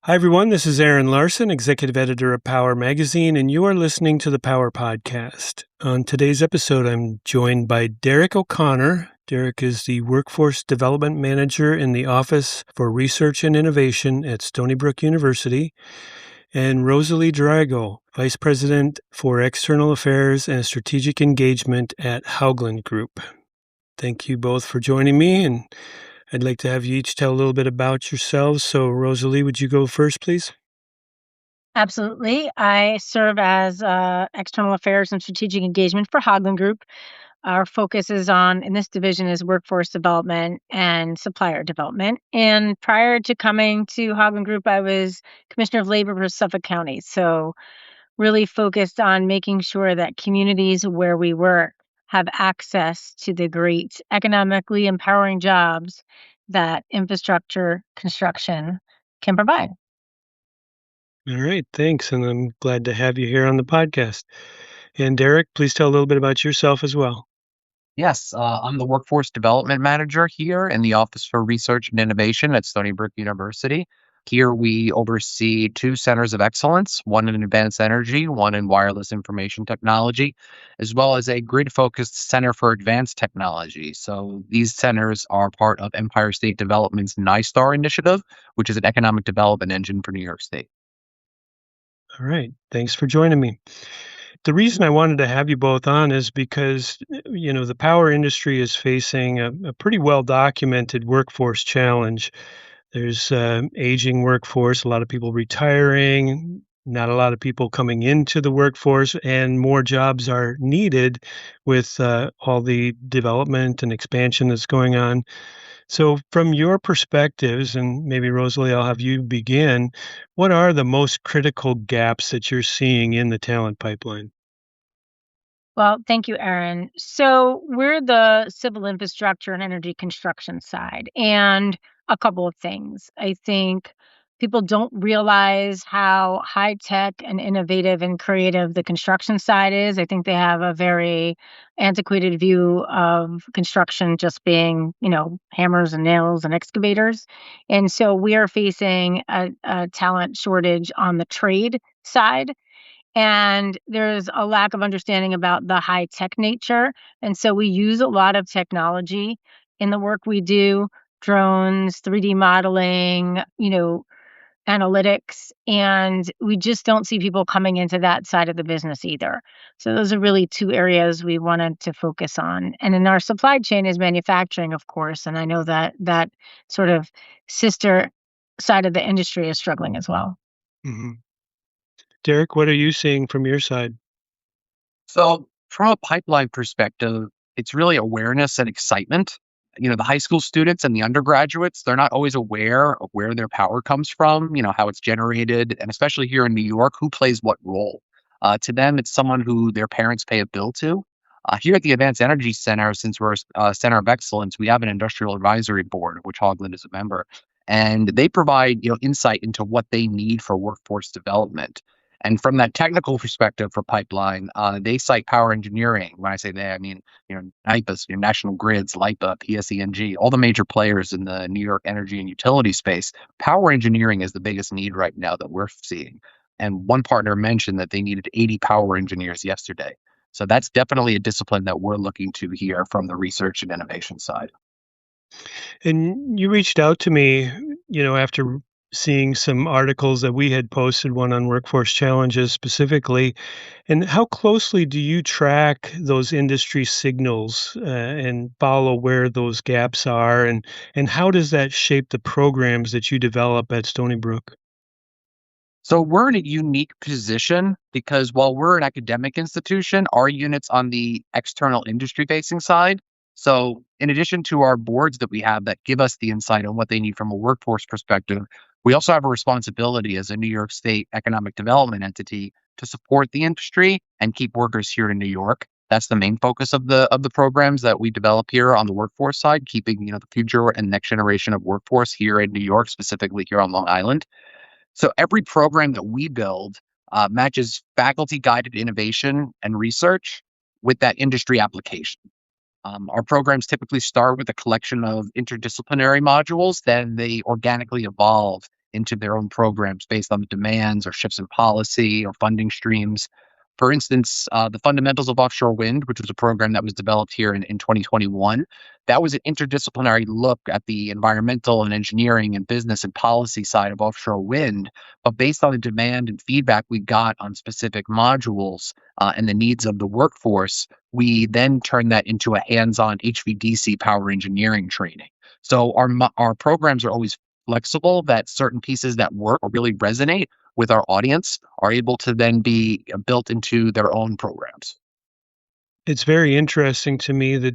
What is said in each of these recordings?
Hi, everyone. This is Aaron Larson, executive editor of Power Magazine, and you are listening to the Power Podcast. On today's episode, I'm joined by Derek O'Connor. Derek is the Workforce Development Manager in the Office for Research and Innovation at Stony Brook University, and Rosalie Drago, Vice President for External Affairs and Strategic Engagement at Haugland Group. Thank you both for joining me, and I'd like to have you each tell a little bit about yourselves. So, Rosalie, would you go first, please? Absolutely. I serve as external affairs and strategic engagement for Haugland Group. Our focus is in this division is workforce development and supplier development. And prior to coming to Haugland Group, I was Commissioner of Labor for Suffolk County. So really focused on making sure that communities where we work have access to the great economically empowering jobs that infrastructure construction can provide. All right, thanks. And I'm glad to have you here on the podcast. And Derek, please tell a little bit about yourself as well. Yes, I'm the Workforce Development Manager here in the Office for Research and Innovation at Stony Brook University. Here we oversee two centers of excellence, one in advanced energy, one in wireless information technology, as well as a grid-focused Center for Advanced Technology. So these centers are part of Empire State Development's NISTAR initiative, which is an economic development engine for New York State. All right, thanks for joining me. The reason I wanted to have you both on is because, the power industry is facing a pretty well documented workforce challenge. There's aging workforce, a lot of people retiring, not a lot of people coming into the workforce, and more jobs are needed with all the development and expansion that's going on. So, from your perspectives, and maybe Rosalie, I'll have you begin, what are the most critical gaps that you're seeing in the talent pipeline? Well, thank you, Aaron. So we're the civil infrastructure and energy construction side, and a couple of things. I think people don't realize how high tech and innovative and creative the construction side is. I think they have a very antiquated view of construction just being, hammers and nails and excavators. And so we are facing a talent shortage on the trade side, and there's a lack of understanding about the high tech nature. And so we use a lot of technology in the work we do, drones, 3D modeling, analytics, and we just don't see people coming into that side of the business either. So those are really two areas we wanted to focus on. And in our supply chain is manufacturing, of course, and I know that sort of sister side of the industry is struggling as well. hmm Derek, what are you seeing from your side? So, from a pipeline perspective, it's really awareness and excitement. The high school students and the undergraduates, they're not always aware of where their power comes from, how it's generated, and especially here in New York, who plays what role. To them, it's someone who their parents pay a bill to. Here at the Advanced Energy Center, since we're a center of excellence, we have an industrial advisory board, of which Haugland is a member, and they provide insight into what they need for workforce development. And from that technical perspective for pipeline, they cite power engineering. When I say they, I mean, NIPAs, National Grids, LIPA, PSENG, all the major players in the New York energy and utility space. Power engineering is the biggest need right now that we're seeing. And one partner mentioned that they needed 80 power engineers yesterday. So that's definitely a discipline that we're looking to here from the research and innovation side. And you reached out to me, after seeing some articles that we had posted, one on workforce challenges specifically. And how closely do you track those industry signals and follow where those gaps are? And how does that shape the programs that you develop at Stony Brook? So we're in a unique position because while we're an academic institution, our unit's on the external industry facing side. So in addition to our boards that we have that give us the insight on what they need from a workforce perspective, we also have a responsibility as a New York State economic development entity to support the industry and keep workers here in New York. That's the main focus of the programs that we develop here on the workforce side, keeping the future and next generation of workforce here in New York, specifically here on Long Island. So every program that we build matches faculty guided innovation and research with that industry application. Our programs typically start with a collection of interdisciplinary modules, then they organically evolve into their own programs based on the demands or shifts in policy or funding streams. For instance, the Fundamentals of Offshore Wind, which was a program that was developed here in 2021, that was an interdisciplinary look at the environmental and engineering and business and policy side of offshore wind. But based on the demand and feedback we got on specific modules and the needs of the workforce, we then turned that into a hands-on HVDC power engineering training. So our programs are always flexible, that certain pieces that work or really resonate with our audience are able to then be built into their own programs. It's very interesting to me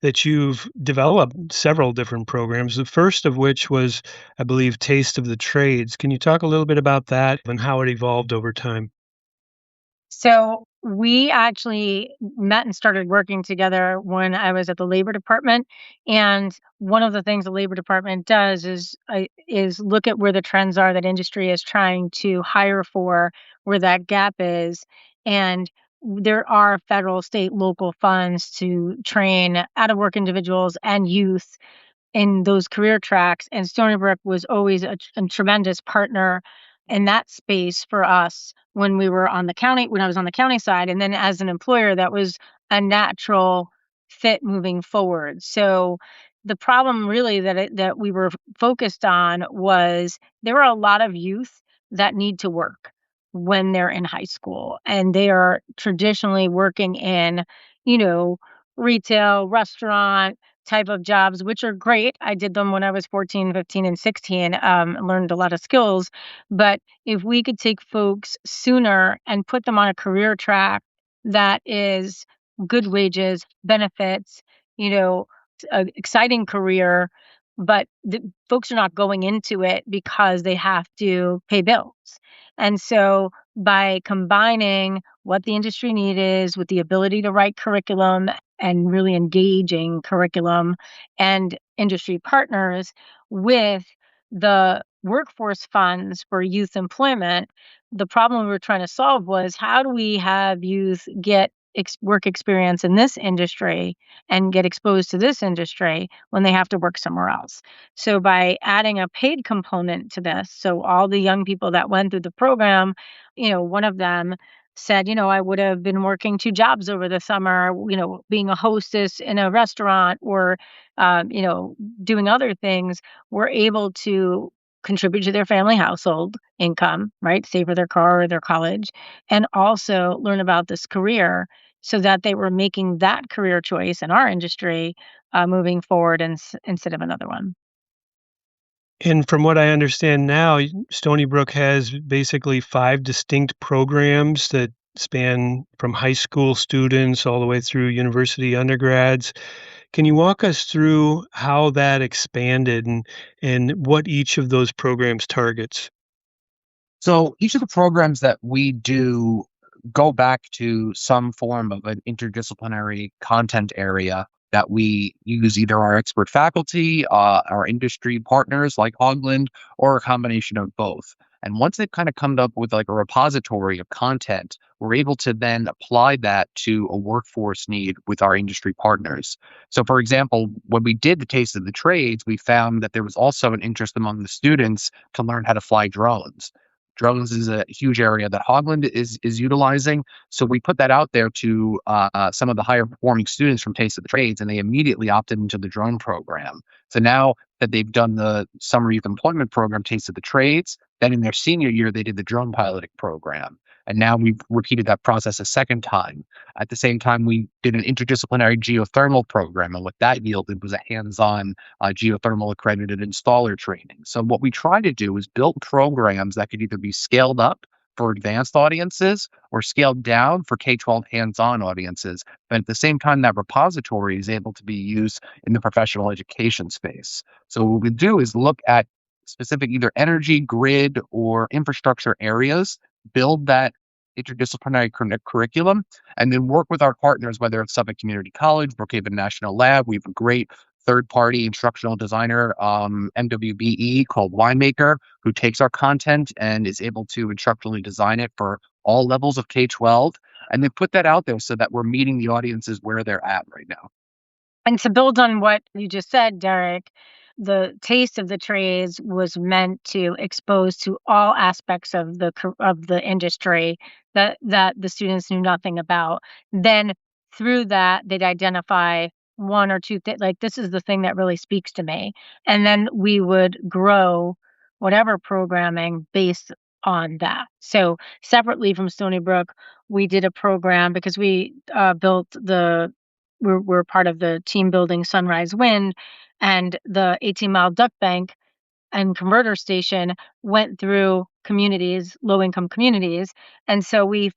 that you've developed several different programs. The first of which was, I believe, Taste of the Trades. Can you talk a little bit about that and how it evolved over time? So we actually met and started working together when I was at the Labor Department. And one of the things the Labor Department does is look at where the trends are that industry is trying to hire for, where that gap is. And there are federal, state, local funds to train out of work individuals and youth in those career tracks. And Stony Brook was always a tremendous partner in that space for us when I was on the county side. And then as an employer, that was a natural fit moving forward. So the problem really that we were focused on was there are a lot of youth that need to work when they're in high school, and they are traditionally working in, you know, retail, restaurant, type of jobs, which are great. I did them when I was 14, 15, and 16, learned a lot of skills. But if we could take folks sooner and put them on a career track that is good wages, benefits, you know, an exciting career, but the folks are not going into it because they have to pay bills. And so by combining what the industry need is with the ability to write curriculum and really engaging curriculum and industry partners with the workforce funds for youth employment, the problem we were trying to solve was how do we have youth get work experience in this industry and get exposed to this industry when they have to work somewhere else. So by adding a paid component to this, so all the young people that went through the program, one of them said, I would have been working two jobs over the summer, being a hostess in a restaurant or, doing other things, were able to contribute to their family household income, right? Save for their car or their college, and also learn about this career so that they were making that career choice in our industry moving forward instead of another one. And from what I understand now, Stony Brook has basically 5 distinct programs that span from high school students all the way through university undergrads. Can you walk us through how that expanded and what each of those programs targets? So each of the programs that we do go back to some form of an interdisciplinary content area that we use either our expert faculty, our industry partners like Haugland, or a combination of both. And once they've kind of come up with like a repository of content, we're able to then apply that to a workforce need with our industry partners. So, for example, when we did the Taste of the Trades, we found that there was also an interest among the students to learn how to fly drones. Drones is a huge area that Haugland is utilizing. So we put that out there to some of the higher performing students from Taste of the Trades, and they immediately opted into the drone program. So now that they've done the summer youth employment program, Taste of the Trades, then in their senior year, they did the drone piloting program. And now we've repeated that process a second time. At the same time, we did an interdisciplinary geothermal program. And what that yielded was a hands-on geothermal accredited installer training. So what we try to do is build programs that could either be scaled up for advanced audiences or scaled down for K-12 hands-on audiences. But at the same time, that repository is able to be used in the professional education space. So what we do is look at specific either energy, grid, or infrastructure areas, build that interdisciplinary curriculum, and then work with our partners, whether it's Suffolk Community College, Brookhaven National Lab. We have a great third-party instructional designer, MWBE, called Winemaker, who takes our content and is able to instructionally design it for all levels of K-12, and then put that out there so that we're meeting the audiences where they're at right now. And to build on what you just said, Derek, the taste of the trades was meant to expose to all aspects of the industry that the students knew nothing about. Then through that, they'd identify one or two things, like, this is the thing that really speaks to me. And then we would grow whatever programming based on that. So separately from Stony Brook, we did a program because we built we're part of the team building Sunrise Wind, and the 18-mile duct bank and converter station went through communities, low income communities. And so we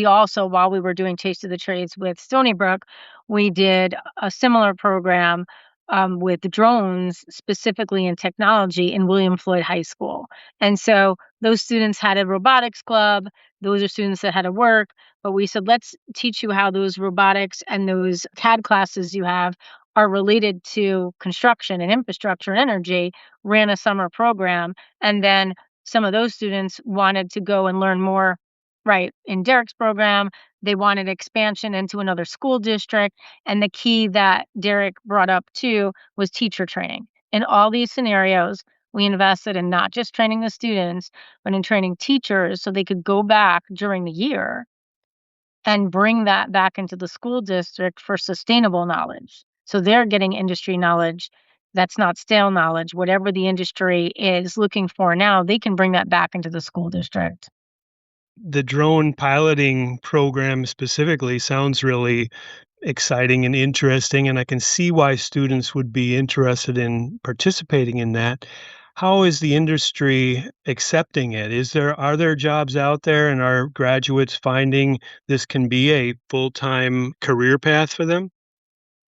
also, while we were doing Taste of the Trades with Stony Brook, we did a similar program with drones, specifically in technology, in William Floyd High School. And so those students had a robotics club. Those are students that had to work, but we said, let's teach you how those robotics and those CAD classes you have are related to construction and infrastructure and energy. Ran a summer program, and then some of those students wanted to go and learn more, right, in Derek's program. They wanted expansion into another school district, and the key that Derek brought up too was teacher training. In all these scenarios, we invested in not just training the students, but in training teachers so they could go back during the year and bring that back into the school district for sustainable knowledge. So they're getting industry knowledge that's not stale knowledge. Whatever the industry is looking for now, they can bring that back into the school district. The drone piloting program specifically sounds really exciting and interesting, and I can see why students would be interested in participating in that. How is the industry accepting it? Are there jobs out there, and are graduates finding this can be a full-time career path for them?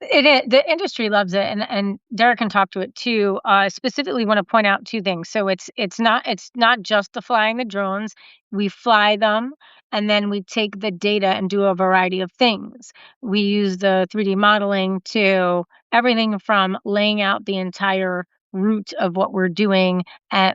It is. The industry loves it, and Derek can talk to it too. Specifically, want to point out two things. So it's not just the flying the drones. We fly them, and then we take the data and do a variety of things. We use the 3D modeling to everything from laying out the entire route of what we're doing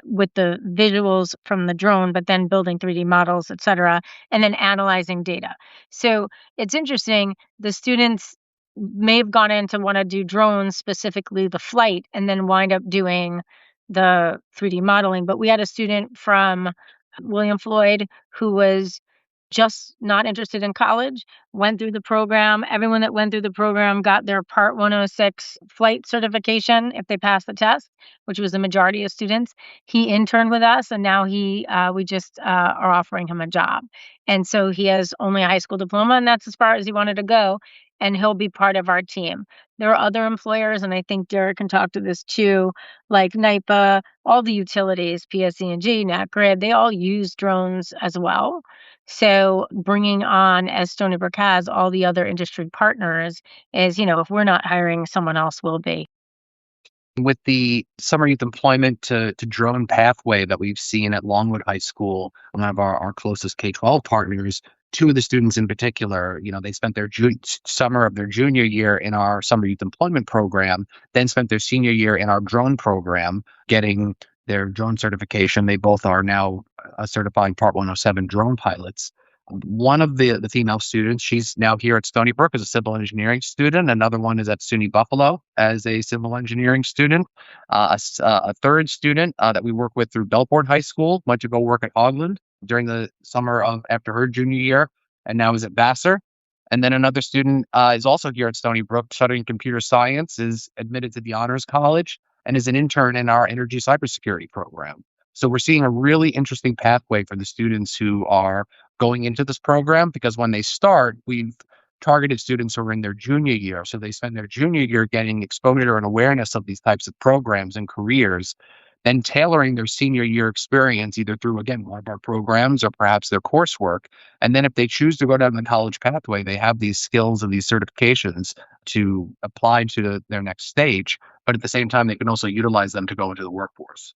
with the visuals from the drone, but then building 3D models, et cetera, and then analyzing data. So it's interesting. The students may have gone in to want to do drones, specifically the flight, and then wind up doing the 3D modeling. But we had a student from William Floyd who was just not interested in college, went through the program. Everyone that went through the program got their Part 106 flight certification if they passed the test, which was the majority of students. He interned with us, and now we just are offering him a job. And so he has only a high school diploma, and that's as far as he wanted to go. And he'll be part of our team. There are other employers, and I think Derek can talk to this too, like NYPA, all the utilities, PSE&G, NatGrid, they all use drones as well. So bringing on, as Stony Brook has, all the other industry partners is, if we're not hiring, someone else will be. With the summer youth employment to drone pathway that we've seen at Longwood High School, one of our closest K-12 partners, two of the students in particular, they spent their summer of their junior year in our summer youth employment program, then spent their senior year in our drone program, getting their drone certification. They both are now certifying Part 107 drone pilots. One of the female students, she's now here at Stony Brook as a civil engineering student. Another one is at SUNY Buffalo as a civil engineering student. A third student that we work with through Belport High School went to go work at Haugland during the summer after her junior year, and now is at Vassar. And then another student is also here at Stony Brook studying computer science, is admitted to the Honors College, and is an intern in our energy cybersecurity program. So we're seeing a really interesting pathway for the students who are going into this program, because when they start, we've targeted students who are in their junior year. So they spend their junior year getting exposure and awareness of these types of programs and careers, then tailoring their senior year experience either through, again, one of our programs or perhaps their coursework. And then if they choose to go down the college pathway, they have these skills and these certifications to apply to their next stage. But at the same time, they can also utilize them to go into the workforce.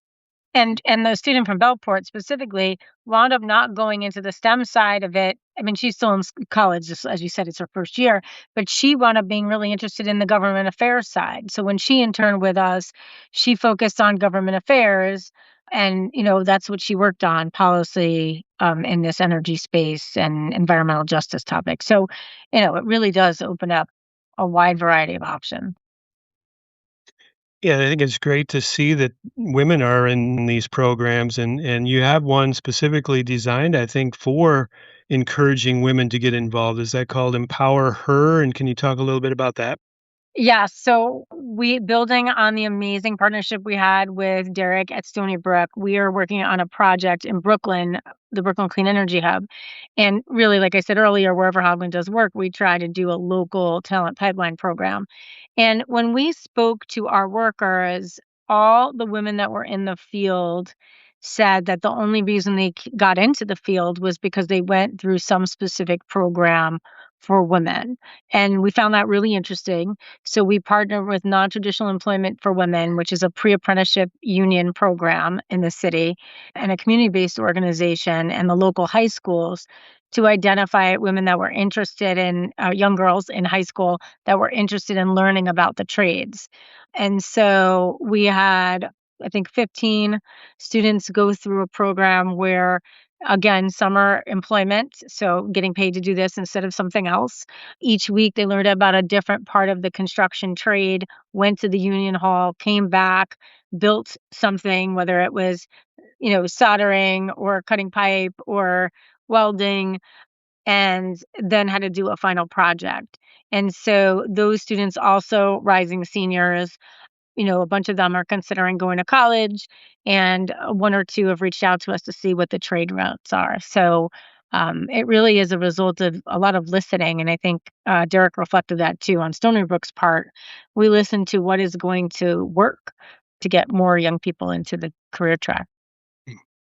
And the student from Belport specifically wound up not going into the STEM side of it. I mean, she's still in college, just as you said, it's her first year, but she wound up being really interested in the government affairs side. So when she interned with us, she focused on government affairs, and that's what she worked on, policy in this energy space and environmental justice topic. So it really does open up a wide variety of options. Yeah, I think it's great to see that women are in these programs, and you have one specifically designed, I think, for encouraging women to get involved. Is that called Empower Her? And can you talk a little bit about that? Yeah, so we building on the amazing partnership we had with Derek at Stony Brook, we are working on a project in Brooklyn, the Brooklyn Clean Energy Hub. And really, like I said earlier, wherever Haugland does work, we try to do a local talent pipeline program. And when we spoke to our workers, all the women that were in the field said that the only reason they got into the field was because they went through some specific program for women. And we found that really interesting. So we partner with Non-Traditional Employment for Women, which is a pre-apprenticeship union program in the city, and a community-based organization and the local high schools to identify women that were interested in young girls in high school that were interested in learning about the trades. And so we had, I think, 15 students go through a program where, again, summer employment, so getting paid to do this instead of something else. Each week, they learned about a different part of the construction trade, went to the union hall, came back, built something, whether it was, soldering or cutting pipe or welding, and then had to do a final project. And so those students also rising seniors, a bunch of them are considering going to college, and one or two have reached out to us to see what the trade routes are. So it really is a result of a lot of listening. And I think Derek reflected that too on Stony Brook's part. We listen to what is going to work to get more young people into the career track.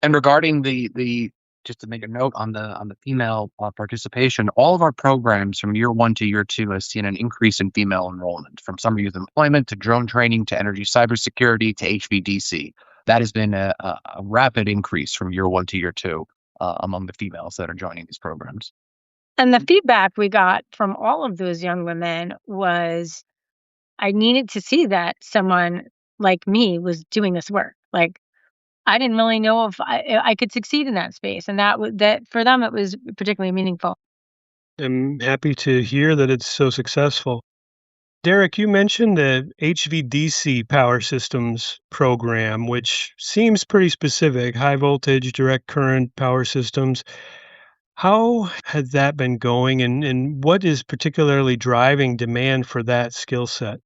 And regarding the just to make a note on the female participation, all of our programs from year one to year two has seen an increase in female enrollment, from summer youth employment to drone training to energy cybersecurity to HVDC. That has been a rapid increase from year one to year two among the females that are joining these programs. And the feedback we got from all of those young women was, I needed to see that someone like me was doing this work. Like, I didn't really know if I could succeed in that space, and that for them, it was particularly meaningful. I'm happy to hear that it's so successful. Derek, you mentioned the HVDC power systems program, which seems pretty specific, high voltage direct current power systems. How has that been going, and what is particularly driving demand for that skill set?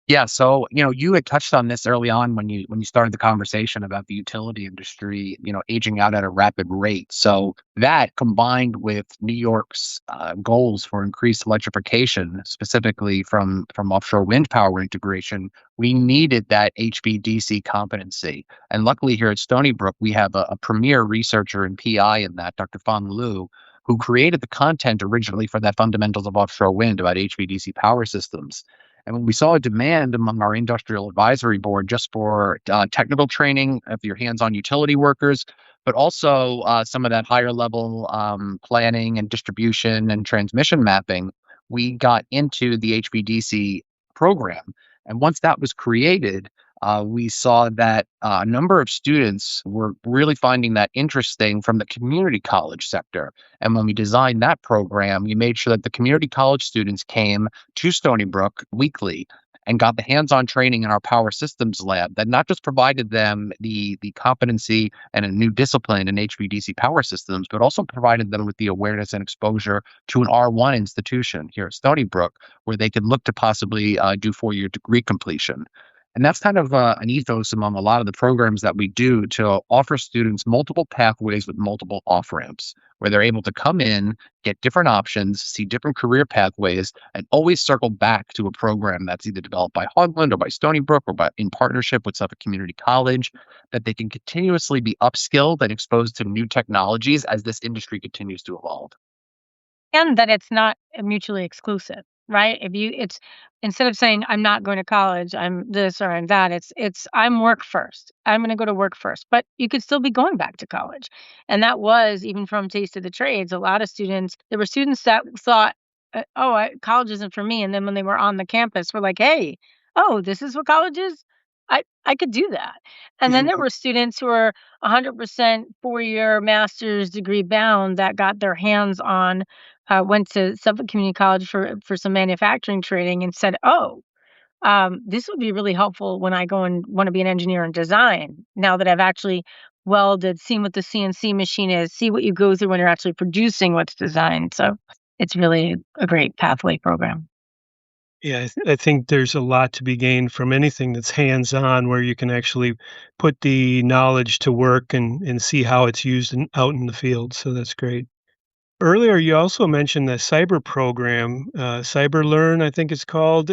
Yeah, so you had touched on this early on when you started the conversation about the utility industry, aging out at a rapid rate. So that combined with New York's goals for increased electrification, specifically from offshore wind power integration, we needed that HVDC competency. And luckily here at Stony Brook, we have a premier researcher and PI in that, Dr. Fan Liu, who created the content originally for that Fundamentals of Offshore Wind about HVDC power systems. And when we saw a demand among our industrial advisory board just for technical training of your hands-on utility workers, but also some of that higher level planning and distribution and transmission mapping, we got into the HVDC program. And once that was created, we saw that a number of students were really finding that interesting from the community college sector. And when we designed that program, we made sure that the community college students came to Stony Brook weekly and got the hands-on training in our power systems lab that not just provided them the competency and a new discipline in HVDC power systems, but also provided them with the awareness and exposure to an R1 institution here at Stony Brook, where they could look to possibly do four-year degree completion. And that's kind of an ethos among a lot of the programs that we do to offer students multiple pathways with multiple off ramps, where they're able to come in, get different options, see different career pathways, and always circle back to a program that's either developed by Haugland or by Stony Brook or in partnership with Suffolk Community College, that they can continuously be upskilled and exposed to new technologies as this industry continues to evolve. And that it's not mutually exclusive, right? It's instead of saying I'm not going to college, I'm this or I'm that, it's I'm work first. I'm going to go to work first, but you could still be going back to college. And that was even from Taste of the Trades. A lot of students, there were students that thought, college isn't for me. And then when they were on the campus, we're like, hey, oh, this is what college is. I could do that. And then there were students who were 100% 4-year master's degree bound that got their hands on, went to Suffolk Community College for some manufacturing training and said, "Oh, this would be really helpful when I go and want to be an engineer in design. Now that I've actually welded, seen what the CNC machine is, see what you go through when you're actually producing what's designed. So it's really a great pathway program. Yeah, I think there's a lot to be gained from anything that's hands-on, where you can actually put the knowledge to work and see how it's used out in the field. So that's great. Earlier, you also mentioned the cyber program, Cyber Learn, I think it's called.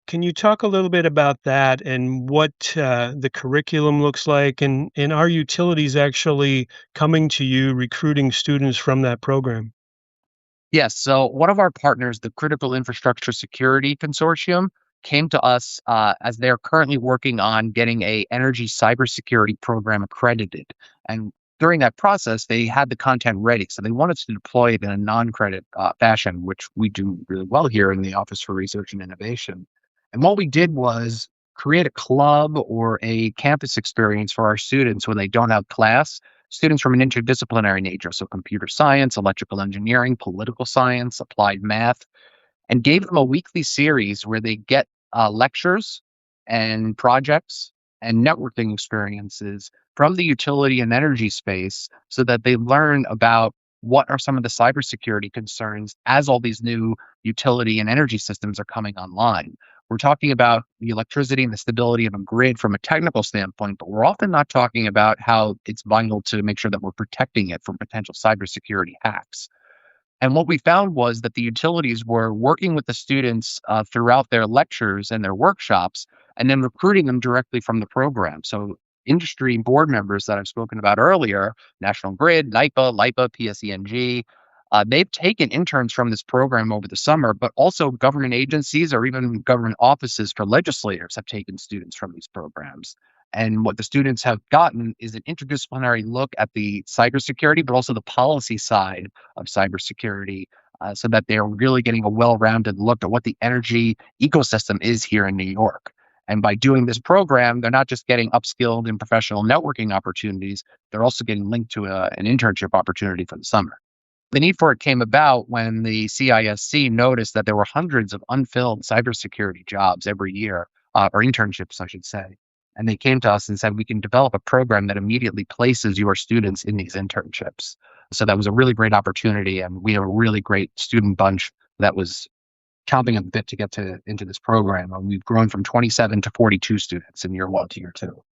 Can you talk a little bit about that and what the curriculum looks like, and are utilities actually coming to you recruiting students from that program? Yes. So one of our partners, the Critical Infrastructure Security Consortium, came to us as they're currently working on getting a energy cybersecurity program accredited. And during that process, they had the content ready. So they wanted to deploy it in a non-credit fashion, which we do really well here in the Office for Research and Innovation. And what we did was create a club or a campus experience for our students when they don't have class, students from an interdisciplinary nature, so computer science, electrical engineering, political science, applied math, and gave them a weekly series where they get lectures and projects and networking experiences from the utility and energy space so that they learn about what are some of the cybersecurity concerns as all these new utility and energy systems are coming online. We're talking about the electricity and the stability of a grid from a technical standpoint, but we're often not talking about how it's vital to make sure that we're protecting it from potential cybersecurity hacks. And what we found was that the utilities were working with the students throughout their lectures and their workshops, and then recruiting them directly from the program. So, industry board members that I've spoken about earlier, National Grid, NIPA, LIPA, PSENG, they've taken interns from this program over the summer, but also government agencies or even government offices for legislators have taken students from these programs. And what the students have gotten is an interdisciplinary look at the cybersecurity, but also the policy side of cybersecurity, so that they're really getting a well-rounded look at what the energy ecosystem is here in New York. And by doing this program, they're not just getting upskilled in professional networking opportunities, they're also getting linked to an internship opportunity for the summer. The need for it came about when the CISC noticed that there were hundreds of unfilled cybersecurity jobs every year, or internships, I should say. And they came to us and said, we can develop a program that immediately places your students in these internships. So that was a really great opportunity. And we have a really great student bunch that was chomping at the bit to get into this program. And we've grown from 27 to 42 students in year one to year two.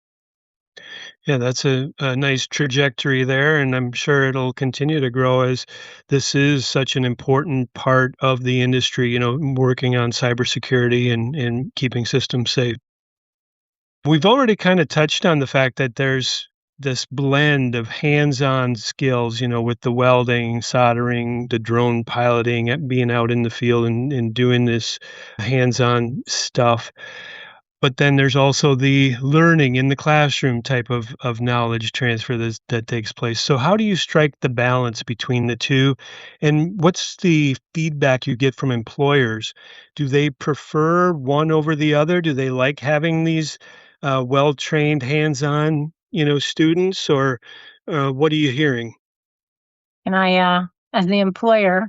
Yeah, that's a nice trajectory there, and I'm sure it'll continue to grow as this is such an important part of the industry, working on cybersecurity and keeping systems safe. We've already kind of touched on the fact that there's this blend of hands-on skills, with the welding, soldering, the drone piloting, being out in the field and doing this hands-on stuff. But then there's also the learning in the classroom type of knowledge transfer that takes place. So how do you strike the balance between the two? And what's the feedback you get from employers? Do they prefer one over the other? Do they like having these well-trained, hands-on, students, or what are you hearing? And as the employer,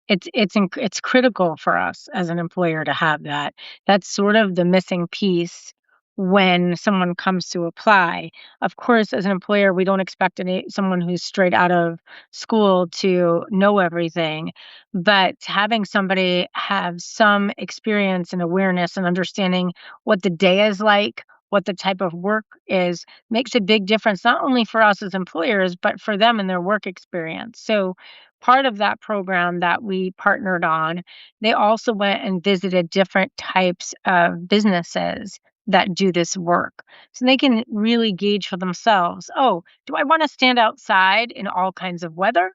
it's critical for us as an employer to have that. That's sort of the missing piece when someone comes to apply. Of course, as an employer, we don't expect someone who's straight out of school to know everything, but having somebody have some experience and awareness and understanding what the day is like, what the type of work is, makes a big difference, not only for us as employers, but for them in their work experience. So part of that program that we partnered on, they also went and visited different types of businesses that do this work. So they can really gauge for themselves, oh, do I want to stand outside in all kinds of weather?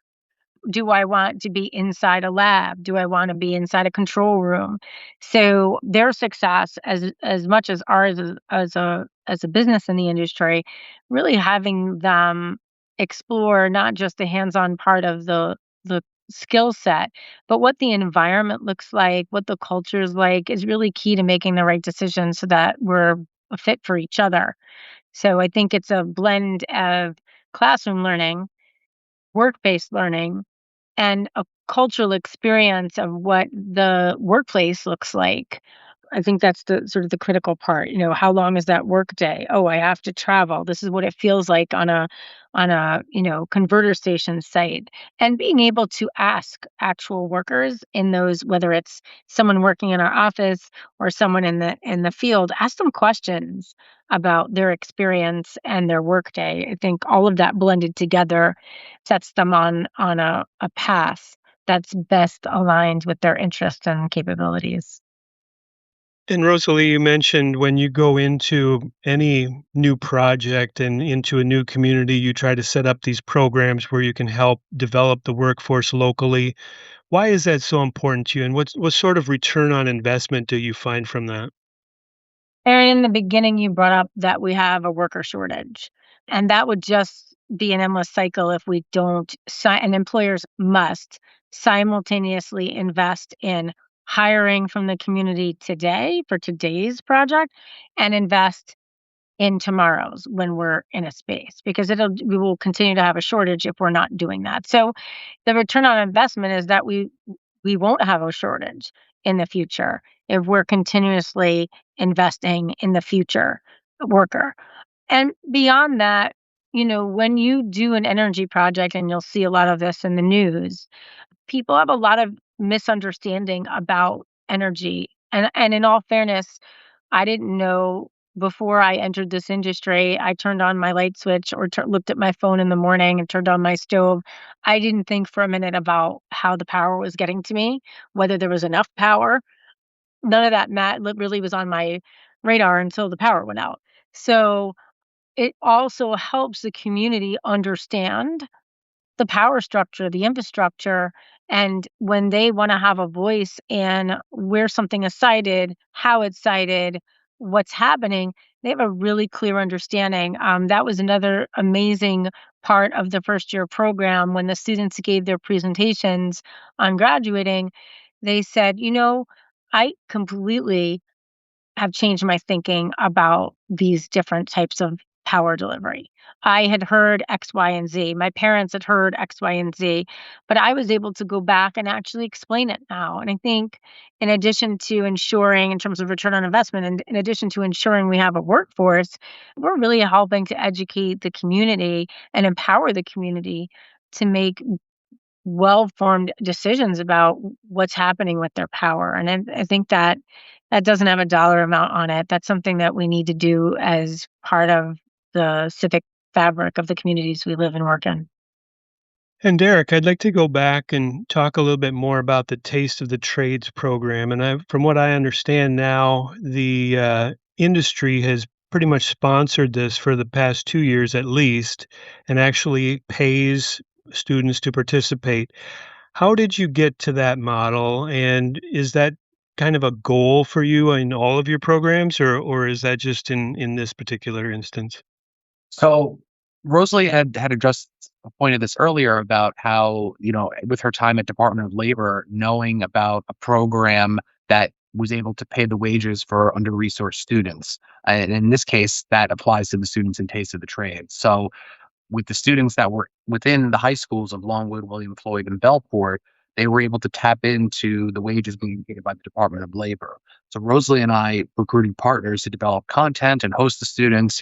Do I want to be inside a lab? Do I want to be inside a control room? So their success, as much as ours as a business in the industry, really having them explore not just the hands-on part of the skill set, but what the environment looks like, what the culture is like, is really key to making the right decision so that we're a fit for each other. So I think it's a blend of classroom learning, work-based learning, and a cultural experience of what the workplace looks like I think that's the sort of the critical part. How long is that work day? Oh, I have to travel. This is what it feels like on a converter station site. And being able to ask actual workers in those, whether it's someone working in our office or someone in the field, ask them questions about their experience and their workday. I think all of that blended together sets them on a path that's best aligned with their interests and capabilities. And Rosalie, you mentioned when you go into any new project and into a new community, you try to set up these programs where you can help develop the workforce locally. Why is that so important to you? And what sort of return on investment do you find from that? And in the beginning, you brought up that we have a worker shortage, and that would just be an endless cycle if we don't, and employers must simultaneously invest in hiring from the community today for today's project and invest in tomorrow's when we're in a space, because we will continue to have a shortage if we're not doing that. So the return on investment is that we won't have a shortage in the future if we're continuously investing in the future worker. And beyond that, when you do an energy project, and you'll see a lot of this in the news, people have a lot of misunderstanding about energy. And in all fairness, I didn't know before I entered this industry. I turned on my light switch or looked at my phone in the morning and turned on my stove. I didn't think for a minute about how the power was getting to me, whether there was enough power. None of that really was on my radar until the power went out. So it also helps the community understand the power structure, the infrastructure, and when they want to have a voice in where something is sited, how it's sited, what's happening, they have a really clear understanding. That was another amazing part of the first year program when the students gave their presentations on graduating. They said, I completely have changed my thinking about these different types of power delivery. I had heard X, Y, and Z. My parents had heard X, Y, and Z, but I was able to go back and actually explain it now. And I think, in addition to ensuring, in terms of return on investment, and in addition to ensuring we have a workforce, we're really helping to educate the community and empower the community to make well-formed decisions about what's happening with their power. And I think that doesn't have a dollar amount on it. That's something that we need to do as part of the civic fabric of the communities we live and work in. And Derek, I'd like to go back and talk a little bit more about the Taste of the Trades program. And from what I understand now, the industry has pretty much sponsored this for the past 2 years at least, and actually pays students to participate. How did you get to that model? And is that kind of a goal for you in all of your programs, or is that just in this particular instance? So Rosalie had addressed pointed this earlier about how, with her time at Department of Labor, knowing about a program that was able to pay the wages for under-resourced students. And in this case, that applies to the students in Taste of the Trade. So with the students that were within the high schools of Longwood, William Floyd, and Belport, they were able to tap into the wages being paid by the Department of Labor. So Rosalie and I recruited partners to develop content and host the students,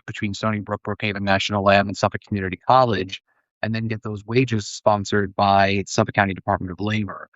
between Stony Brook, Brookhaven National Lab, and Suffolk Community College, and then get those wages sponsored by Suffolk County Department of Labor.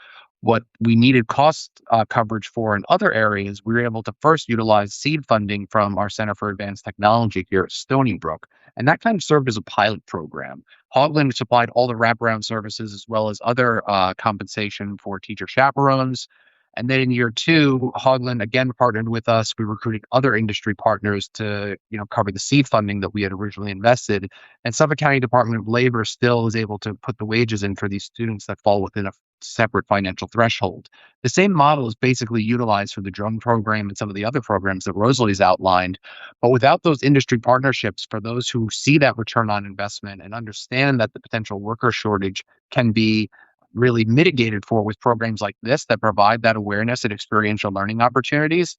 What we needed cost coverage for in other areas, we were able to first utilize seed funding from our Center for Advanced Technology here at Stony Brook. And that kind of served as a pilot program. Haugland supplied all the wraparound services as well as other compensation for teacher chaperones. And then in year two, Haugland again partnered with us. We recruited other industry partners to, cover the seed funding that we had originally invested. And Suffolk County Department of Labor still is able to put the wages in for these students that fall within a separate financial threshold. The same model is basically utilized for the drone program and some of the other programs that Rosalie's outlined. But without those industry partnerships, for those who see that return on investment and understand that the potential worker shortage can be really mitigated for with programs like this that provide that awareness and experiential learning opportunities,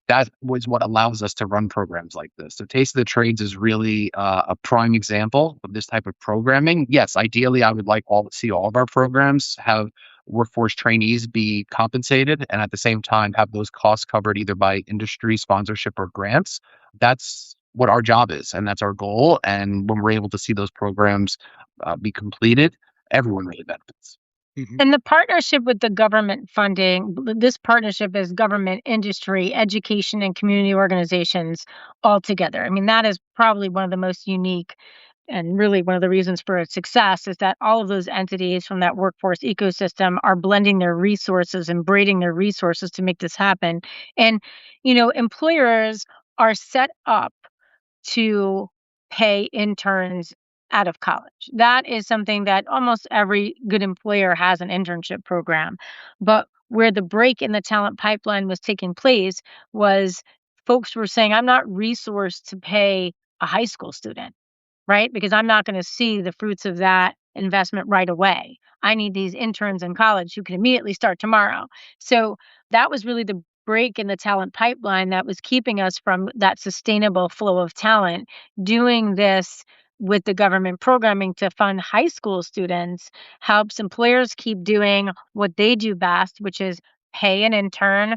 that was what allows us to run programs like this. So Taste of the Trades is really a prime example of this type of programming. Yes, ideally, I would like see all of our programs have workforce trainees be compensated and at the same time have those costs covered either by industry sponsorship or grants. That's what our job is, and that's our goal. And when we're able to see those programs be completed, everyone really benefits. Mhm. And the partnership with the government funding, this partnership is government, industry, education, and community organizations all together. I mean, that is probably one of the most unique and really one of the reasons for its success is that all of those entities from that workforce ecosystem are blending their resources and braiding their resources to make this happen. And, employers are set up to pay interns out of college. That is something that almost every good employer has an internship program. But where the break in the talent pipeline was taking place was folks were saying, I'm not resourced to pay a high school student, right? Because I'm not going to see the fruits of that investment right away. I need these interns in college who can immediately start tomorrow. So that was really the break in the talent pipeline that was keeping us from that sustainable flow of talent. Doing this with the government programming to fund high school students helps employers keep doing what they do best, which is pay an intern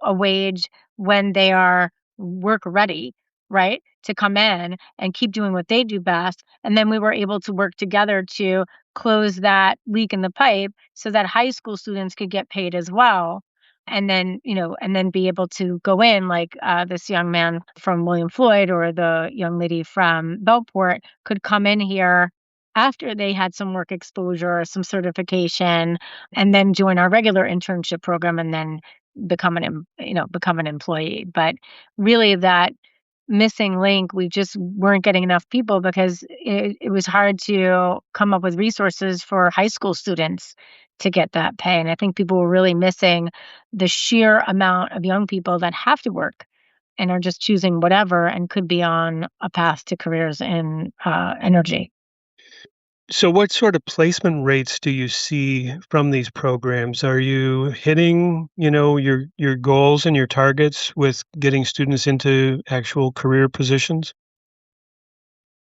a wage when they are work ready, right? To come in and keep doing what they do best. And then we were able to work together to close that leak in the pipe so that high school students could get paid as well. And then be able to go in like this young man from William Floyd or the young lady from Bellport could come in here after they had some work exposure or some certification and then join our regular internship program and then become an employee. But really that missing link, we just weren't getting enough people because it was hard to come up with resources for high school students to get that pay. And I think people were really missing the sheer amount of young people that have to work and are just choosing whatever and could be on a path to careers in energy. So what sort of placement rates do you see from these programs? Are you hitting, your goals and your targets with getting students into actual career positions?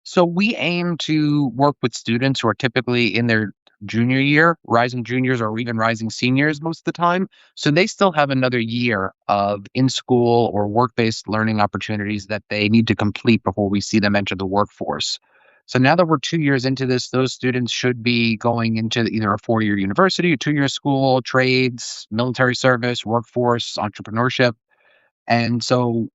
So we aim to work with students who are typically in their junior year, rising juniors or even rising seniors most of the time. So they still have another year of in school or work-based learning opportunities that they need to complete before we see them enter the workforce. So now that we're 2 years into this, those students should be going into either a 4-year university, a 2-year school, trades, military service, workforce, entrepreneurship. And so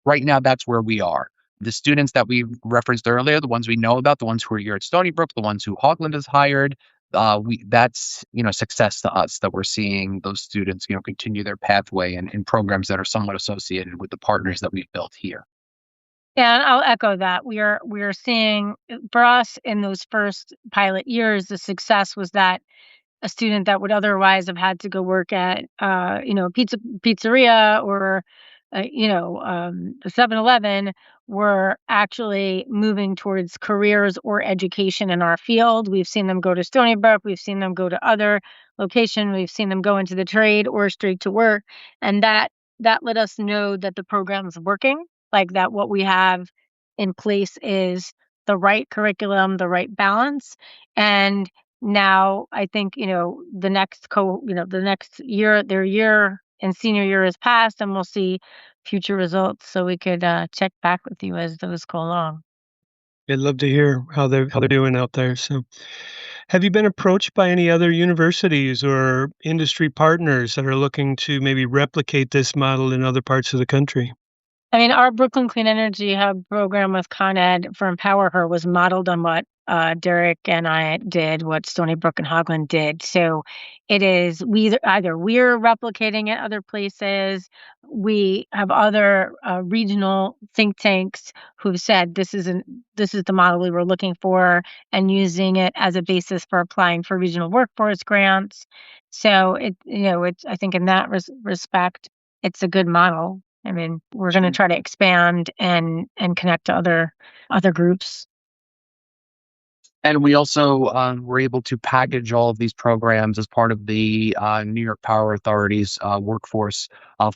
right now, that's where we are. The students that we referenced earlier, the ones we know about, the ones who are here at Stony Brook, the ones who Haugland has hired, that's success to us that we're seeing those students continue their pathway in programs that are somewhat associated with the partners that we've built here. Yeah, and I'll echo that. We are seeing for us in those first pilot years, the success was that a student that would otherwise have had to go work at, pizzeria or, a 7-Eleven were actually moving towards careers or education in our field. We've seen them go to Stony Brook. We've seen them go to other location. We've seen them go into the trade or straight to work. And that let us know that the program's working, like that what we have in place is the right curriculum, the right balance. And now I think, the next year, their year and senior year has passed and we'll see future results. So we could check back with you as those go along. I'd love to hear how they're doing out there. So, have you been approached by any other universities or industry partners that are looking to maybe replicate this model in other parts of the country? I mean, our Brooklyn Clean Energy Hub program with Con Ed for EmpowerHER was modeled on what Derek and I did, what Stony Brook and Haugland did. So it is either we're replicating it other places. We have other regional think tanks who've said this is the model we were looking for and using it as a basis for applying for regional workforce grants. So it's I think in that respect, it's a good model. I mean, we're going to try to expand and connect to other groups. And we also were able to package all of these programs as part of the New York Power Authority's workforce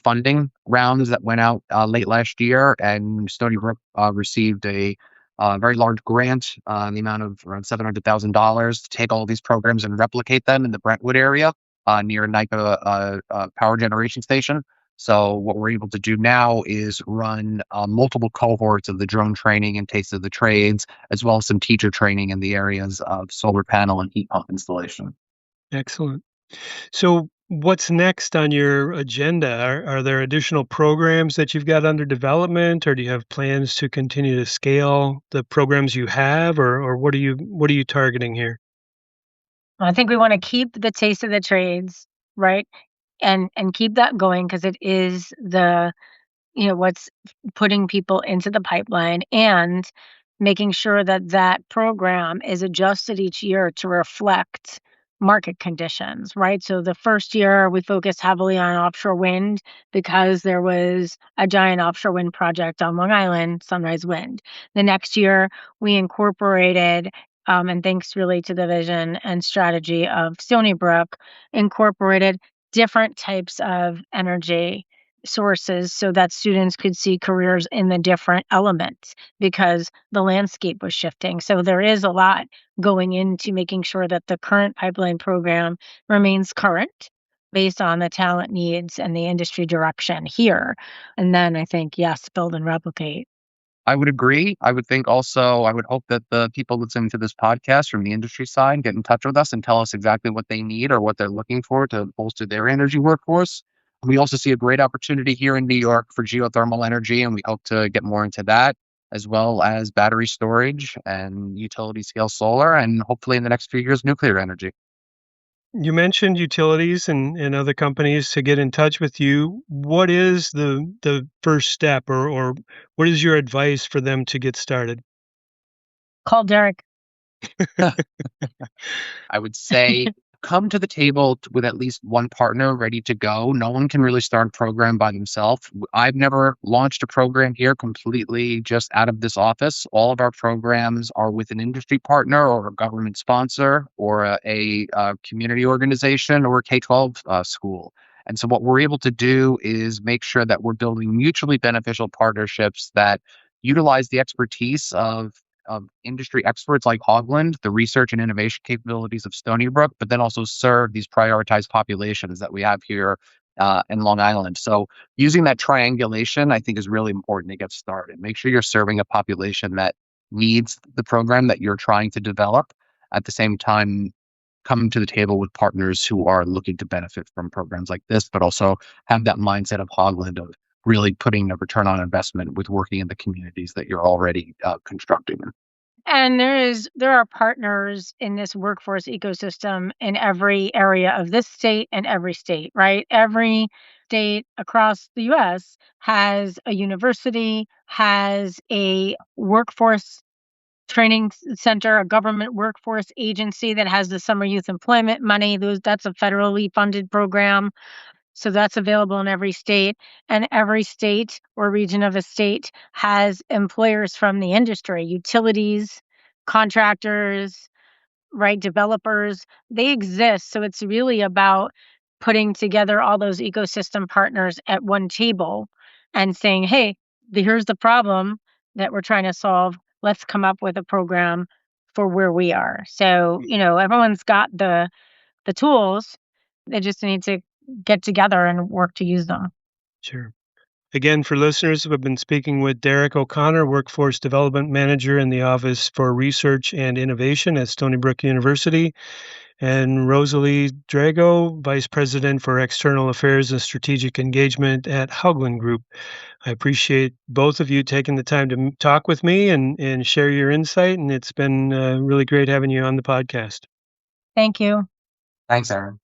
funding rounds that went out late last year. And Stony Brook received a a very large grant in the amount of around $700,000 to take all of these programs and replicate them in the Brentwood area near NICA power generation station. So what we're able to do now is run multiple cohorts of the drone training and taste of the trades, as well as some teacher training in the areas of solar panel and heat pump installation. Excellent. So, what's next on your agenda? Are there additional programs that you've got under development, or do you have plans to continue to scale the programs you have, or what are you targeting here? I think we want to keep the taste of the trades, right? And keep that going because it is the what's putting people into the pipeline and making sure that that program is adjusted each year to reflect market conditions, right? So the first year we focused heavily on offshore wind because there was a giant offshore wind project on Long Island, Sunrise Wind. The next year we incorporated and thanks really to the vision and strategy of Stony Brook, incorporated different types of energy sources so that students could see careers in the different elements because the landscape was shifting. So there is a lot going into making sure that the current pipeline program remains current based on the talent needs and the industry direction here. And then I think, yes, build and replicate. I would agree. I would think also, I would hope that the people listening to this podcast from the industry side get in touch with us and tell us exactly what they need or what they're looking for to bolster their energy workforce. We also see a great opportunity here in New York for geothermal energy, and we hope to get more into that, as well as battery storage and utility scale solar, and hopefully in the next few years, nuclear energy. You mentioned utilities and other companies to get in touch with you. What is the first step, or what is your advice for them to get started? Call Derek. I would say come to the table with at least one partner ready to go. No one can really start a program by themselves. I've never launched a program here completely just out of this office. All of our programs are with an industry partner or a government sponsor or a community organization or a K-12 school. And so what we're able to do is make sure that we're building mutually beneficial partnerships that utilize the expertise of industry experts like Haugland, the research and innovation capabilities of Stony Brook, but then also serve these prioritized populations that we have here in Long Island. So using that triangulation, I think, is really important to get started. Make sure you're serving a population that needs the program that you're trying to develop. At the same time, come to the table with partners who are looking to benefit from programs like this, but also have that mindset of Haugland of really putting a return on investment with working in the communities that you're already constructing. And there are partners in this workforce ecosystem in every area of this state and every state, right? Every state across the US has a university, has a workforce training center, a government workforce agency that has the summer youth employment money. That's a federally funded program. So that's available in every state, and every state or region of a state has employers from the industry, utilities, contractors, right, developers. They exist. So it's really about putting together all those ecosystem partners at one table and saying, hey, here's the problem that we're trying to solve. Let's come up with a program for where we are. So, everyone's got the tools. They just need to get together and work to use them. Sure. Again, for listeners, we've been speaking with Derek O'Connor, Workforce Development Manager in the Office for Research and Innovation at Stony Brook University, and Rosalie Drago, Vice President for External Affairs and Strategic Engagement at Haugland Group. I appreciate both of you taking the time to talk with me and share your insight, and it's been really great having you on the podcast. Thank you. Thanks, Aaron.